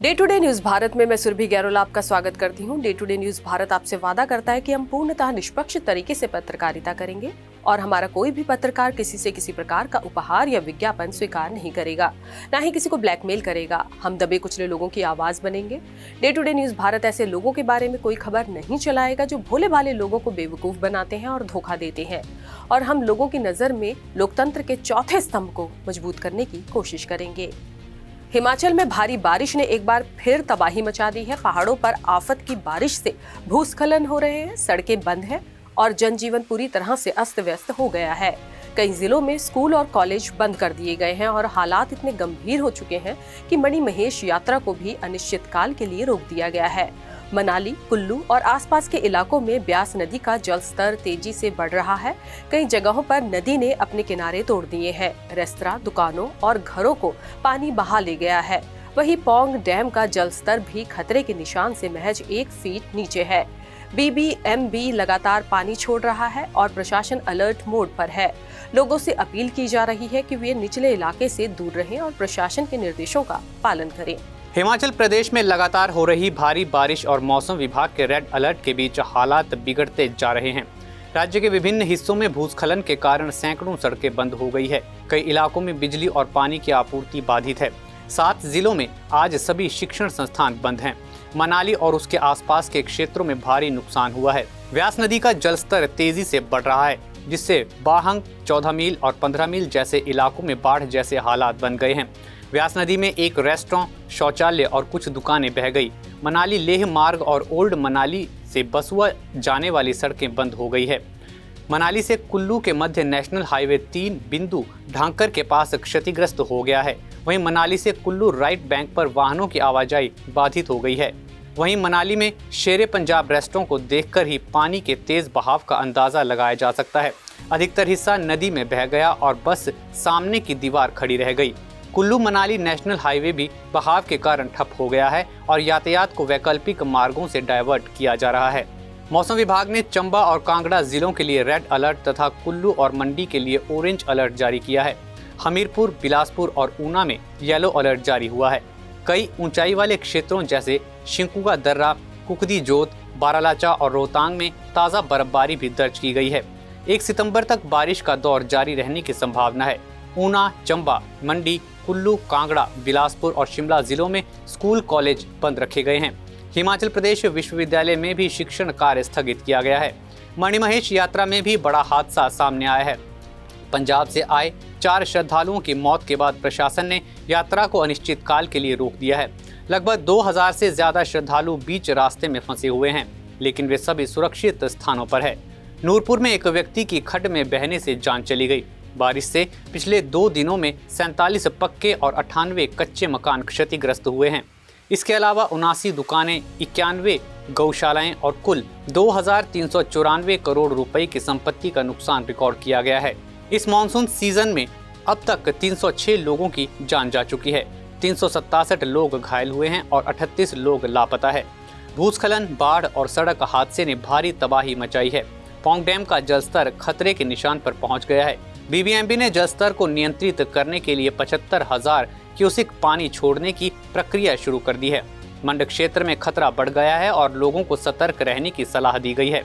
Day to day news Bharat में मैं सुरभि गैरोला आपका स्वागत करती हूं। Day to day news Bharat आपसे वादा करता है कि हम पूर्णतः निष्पक्ष तरीके से पत्रकारिता करेंगे और हमारा कोई भी पत्रकार किसी से किसी प्रकार का उपहार या विज्ञापन स्वीकार नहीं करेगा, ना ही किसी को ब्लैकमेल करेगा। हम दबे कुचले लोगों की आवाज बनेंगे। Day to day news Bharat ऐसे लोगों के बारे में कोई खबर नहीं चलाएगा जो भोले भाले लोगों को बेवकूफ बनाते हैं और धोखा देते हैं, और हम लोगों की नजर में लोकतंत्र के चौथे स्तंभ को मजबूत करने की कोशिश करेंगे। हिमाचल में भारी बारिश ने एक बार फिर तबाही मचा दी है। पहाड़ों पर आफत की बारिश से भूस्खलन हो रहे हैं, सड़कें बंद हैं और जनजीवन पूरी तरह से अस्त व्यस्त हो गया है। कई जिलों में स्कूल और कॉलेज बंद कर दिए गए हैं और हालात इतने गंभीर हो चुके हैं कि मणिमहेश यात्रा को भी अनिश्चितकाल के लिए रोक दिया गया है। मनाली, कुल्लू और आसपास के इलाकों में ब्यास नदी का जलस्तर तेजी से बढ़ रहा है। कई जगहों पर नदी ने अपने किनारे तोड़ दिए हैं। रेस्तरां, दुकानों और घरों को पानी बहा ले गया है। वहीं पौंग डैम का जलस्तर भी खतरे के निशान से महज 1 फीट नीचे है। BBMB लगातार पानी छोड़ रहा है और प्रशासन अलर्ट मोड पर है। लोगों से अपील की जा रही है कि वे निचले इलाके से दूर रहें और प्रशासन के निर्देशों का पालन करें। हिमाचल प्रदेश में लगातार हो रही भारी बारिश और मौसम विभाग के रेड अलर्ट के बीच हालात बिगड़ते जा रहे हैं। राज्य के विभिन्न हिस्सों में भूस्खलन के कारण सैकड़ों सड़कें बंद हो गई है। कई इलाकों में बिजली और पानी की आपूर्ति बाधित है। 7 जिलों में आज सभी शिक्षण संस्थान बंद हैं। मनाली और उसके आसपास के क्षेत्रों में भारी नुकसान हुआ है। व्यास नदी का जलस्तर तेजी से बढ़ रहा है, जिससे बाहंग, 14 मील और 15 मील जैसे इलाकों में बाढ़ जैसे हालात बन गए हैं। व्यास नदी में एक रेस्टोरेंट, शौचालय और कुछ दुकानें बह गई। मनाली लेह मार्ग और ओल्ड मनाली से बसुआ जाने वाली सड़कें बंद हो गई है। मनाली से कुल्लू के मध्य नेशनल हाईवे 3 बिंदु ढांकर के पास क्षतिग्रस्त हो गया है। वहीं मनाली से कुल्लू राइट बैंक पर वाहनों की आवाजाही बाधित हो गई है। वहीं मनाली में शेरे पंजाब रेस्टोरेंट को देखकर ही पानी के तेज बहाव का अंदाजा लगाया जा सकता है। अधिकतर हिस्सा नदी में बह गया और बस सामने की दीवार खड़ी रह गई। कुल्लू मनाली नेशनल हाईवे भी बहाव के कारण ठप हो गया है और यातायात को वैकल्पिक मार्गों से डाइवर्ट किया जा रहा है। मौसम विभाग ने चंबा और कांगड़ा जिलों के लिए रेड अलर्ट तथा कुल्लू और मंडी के लिए ऑरेंज अलर्ट जारी किया है। हमीरपुर, बिलासपुर और ऊना में येलो अलर्ट जारी हुआ है। कई ऊंचाई वाले क्षेत्रों जैसे शिंकुगा दर्रा, कुकदी जोत, बारालाचा और रोहतांग में ताज़ा बर्फबारी भी दर्ज की गई है। 1 सितंबर तक बारिश का दौर जारी रहने की संभावना है। ऊना, चंबा, मंडी, कुल्लू, कांगड़ा, बिलासपुर और शिमला जिलों में स्कूल कॉलेज बंद रखे गए हैं। हिमाचल प्रदेश विश्वविद्यालय में भी शिक्षण कार्य स्थगित किया गया है। मणिमहेश यात्रा में भी बड़ा हादसा सामने आया है। पंजाब से आए 4 श्रद्धालुओं की मौत के बाद प्रशासन ने यात्रा को अनिश्चितकाल के लिए रोक दिया है। लगभग 2000 से ज्यादा श्रद्धालु बीच रास्ते में फंसे हुए हैं, लेकिन वे सभी सुरक्षित स्थानों पर है। नूरपुर में एक व्यक्ति की खड्ड में बहने से जान चली गई। बारिश से पिछले 2 दिनों में 47 पक्के और 98 कच्चे मकान क्षतिग्रस्त हुए हैं। इसके अलावा 79 दुकानें, 91 गौशालाएं और कुल 2394 करोड़ रुपए की संपत्ति का नुकसान रिकॉर्ड किया गया है। इस मानसून सीजन में अब तक 306 लोगों की जान जा चुकी है। 367 लोग घायल हुए हैं और 38 लोग लापता है। भूस्खलन, बाढ़ और सड़क हादसे ने भारी तबाही मचाई है। पौंग डैम का जलस्तर खतरे के निशान पर पहुंच गया है। BBMB ने जलस्तर को नियंत्रित करने के लिए 75,000 क्यूसिक पानी छोड़ने की प्रक्रिया शुरू कर दी है। मंड क्षेत्र में खतरा बढ़ गया है और लोगों को सतर्क रहने की सलाह दी गई है।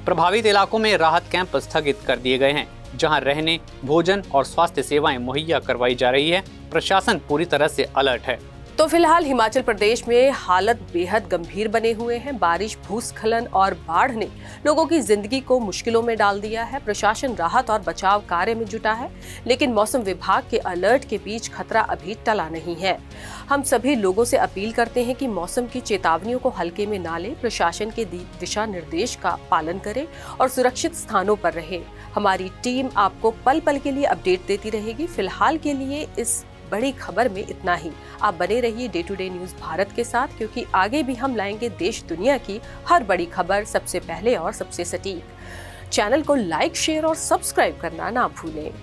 प्रभावित इलाकों में राहत कैंप स्थगित कर दिए गए हैं, जहां रहने, भोजन और स्वास्थ्य सेवाएं मुहैया करवाई जा रही है। प्रशासन पूरी तरह से अलर्ट है। तो फिलहाल हिमाचल प्रदेश में हालत बेहद गंभीर बने हुए हैं। बारिश, भूस्खलन और बाढ़ ने लोगों की जिंदगी को मुश्किलों में डाल दिया है। प्रशासन राहत और बचाव कार्य में जुटा है, लेकिन मौसम विभाग के अलर्ट के बीच खतरा अभी टला नहीं है। हम सभी लोगों से अपील करते हैं कि मौसम की चेतावनियों को हल्के में ना लें, प्रशासन के दिशा निर्देश का पालन करें और सुरक्षित स्थानों पर रहें। हमारी टीम आपको पल पल के लिए अपडेट देती रहेगी। फिलहाल के लिए इस बड़ी खबर में इतना ही। आप बने रहिए day to day news Bharat के साथ, क्योंकि आगे भी हम लाएंगे देश दुनिया की हर बड़ी खबर सबसे पहले और सबसे सटीक। चैनल को लाइक, शेयर और सब्सक्राइब करना ना भूलें।